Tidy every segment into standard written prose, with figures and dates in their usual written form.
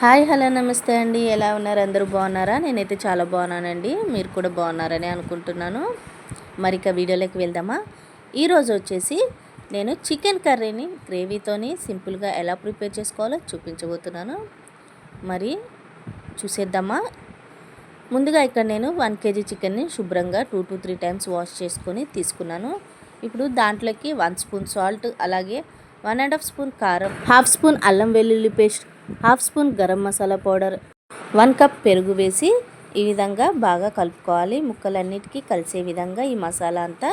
Hi hello నమస్తే అండి. ఎలా ఉన్నారు? అందరూ బాగున్నారా? నేనైతే చాలా బాగున్నానండి. మీరు కూడా బాగున్నారని అనుకుంటున్నాను. మరి ఇక వీడియోలోకి వెళ్దామా? ఈరోజు వచ్చేసి నేను చికెన్ కర్రీని గ్రేవీతోని సింపుల్గా ఎలా ప్రిపేర్ చేసుకోవాలో చూపించబోతున్నాను. మరి చూసేద్దామా? ముందుగా ఇక్కడ నేను 1 kg చికెన్ని శుభ్రంగా 2 to 3 times వాష్ చేసుకొని తీసుకున్నాను. ఇప్పుడు దాంట్లోకి 1 స్పూన్ సాల్ట్, అలాగే 1.5 స్పూన్ కారం, 1/2 స్పూన్ అల్లం వెల్లుల్లి paste, 1/2 spoon garam masala powder, 1 cup పెరుగు వేసి ఈ విధంగా బాగా కలుపుకోవాలి. ముక్కలన్నిటికీ కలిసే విధంగా ఈ మసాలా అంతా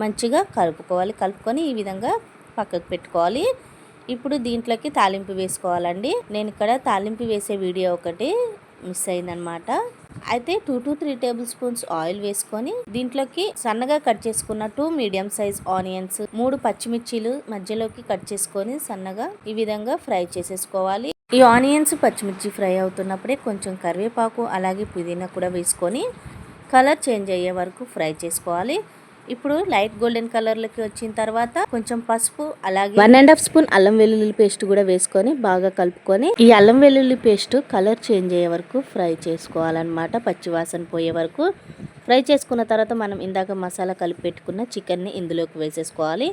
మంచిగా కలుపుకోవాలి. కలుపుకొని ఈ విధంగా పక్కకు పెట్టుకోవాలి. ఇప్పుడు దీంట్లోకి తాలింపు వేసుకోవాలండి. నేను ఇక్కడ తాలింపు వేసే వీడియో ఒకటి మిస్ అయిందనమాట. అయితే 2 to 3 టేబుల్ స్పూన్స్ ఆయిల్ వేసుకొని దీంట్లోకి సన్నగా కట్ చేసుకున్న 2 మీడియం సైజ్ ఆనియన్స్, 3 పచ్చిమిర్చీలు మధ్యలోకి కట్ చేసుకొని సన్నగా ఈ విధంగా ఫ్రై చేసేసుకోవాలి. ఈ ఆనియన్స్ పచ్చిమిర్చి ఫ్రై అవుతున్నప్పుడే కొంచెం కరివేపాకు అలాగే పుదీనా కూడా వేసుకొని కలర్ చేంజ్ అయ్యే వరకు ఫ్రై చేసుకోవాలి. ఇప్పుడు లైట్ గోల్డెన్ కలర్లోకి వచ్చిన తర్వాత కొంచెం పసుపు, అలాగే 1.5 స్పూన్ అల్లం వెల్లుల్లి పేస్ట్ కూడా వేసుకొని బాగా కలుపుకొని ఈ అల్లం వెల్లుల్లి పేస్ట్ కలర్ చేంజ్ అయ్యే వరకు ఫ్రై చేసుకోవాలన్నమాట. పచ్చివాసన పోయే వరకు ఫ్రై చేసుకున్న తర్వాత మనం ఇందాక మసాలా కలిపి పెట్టుకున్న చికెన్ని ఇందులోకి వేసేసుకోవాలి.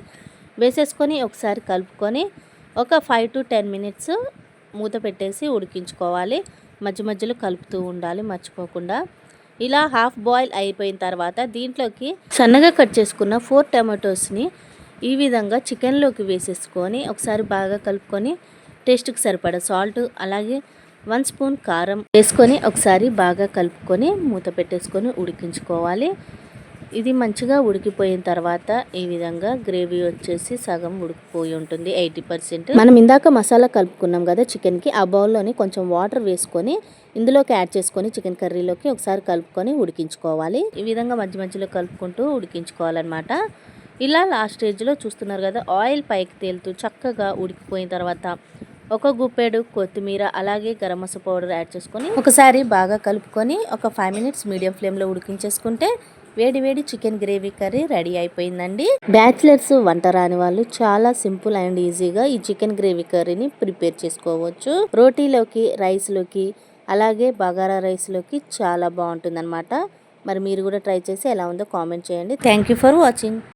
వేసేసుకొని ఒకసారి కలుపుకొని ఒక 5 to 10 minutes మూత పెట్టేసి ఉడికించుకోవాలి. మధ్య మధ్యలో కలుపుతూ ఉండాలి మర్చిపోకుండా. ఇలా హాఫ్ బాయిల్ అయిపోయిన తర్వాత దీంట్లోకి సన్నగా కట్ చేసుకున్న 4 టమాటోస్ని ఈ విధంగా చికెన్లోకి వేసేసుకొని ఒకసారి బాగా కలుపుకొని టేస్ట్కి సరిపడా సాల్ట్, అలాగే 1 స్పూన్ కారం వేసుకొని ఒకసారి బాగా కలుపుకొని మూత పెట్టేసుకొని ఉడికించుకోవాలి. ఇది మంచిగా ఉడికిపోయిన తర్వాత ఈ విధంగా గ్రేవీ వచ్చేసి సగం ఉడికిపోయి ఉంటుంది, 80%. మనం ఇందాక మసాలా కలుపుకున్నాం కదా చికెన్కి, ఆ బౌల్లోని కొంచెం వాటర్ వేసుకొని ఇందులోకి యాడ్ చేసుకొని చికెన్ కర్రీలోకి ఒకసారి కలుపుకొని ఉడికించుకోవాలి. ఈ విధంగా మధ్య మధ్యలో కలుపుకుంటూ ఉడికించుకోవాలన్నమాట. ఇలా లాస్ట్ స్టేజ్లో చూస్తున్నారు కదా, ఆయిల్ పైకి తేలుతూ చక్కగా ఉడికిపోయిన తర్వాత ఒక గుప్పెడు కొత్తిమీర, అలాగే గరం మసాలా పౌడర్ యాడ్ చేసుకొని ఒకసారి బాగా కలుపుకొని ఒక 5 minutes మీడియం ఫ్లేమ్లో ఉడికించేసుకుంటే వేడి వేడి చికెన్ గ్రేవీ కర్రీ రెడీ అయిపోయిందండి. బ్యాచిలర్స్, వంట రాని వాళ్ళు చాలా సింపుల్ అండ్ ఈజీగా ఈ చికెన్ గ్రేవీ కర్రీని ప్రిపేర్ చేసుకోవచ్చు. రోటీలోకి, రైస్లోకి, అలాగే బగారా రైస్లోకి చాలా బాగుంటుంది అనమాట. మరి మీరు కూడా ట్రై చేసి ఎలా ఉందో కామెంట్ చేయండి. Thank you for watching.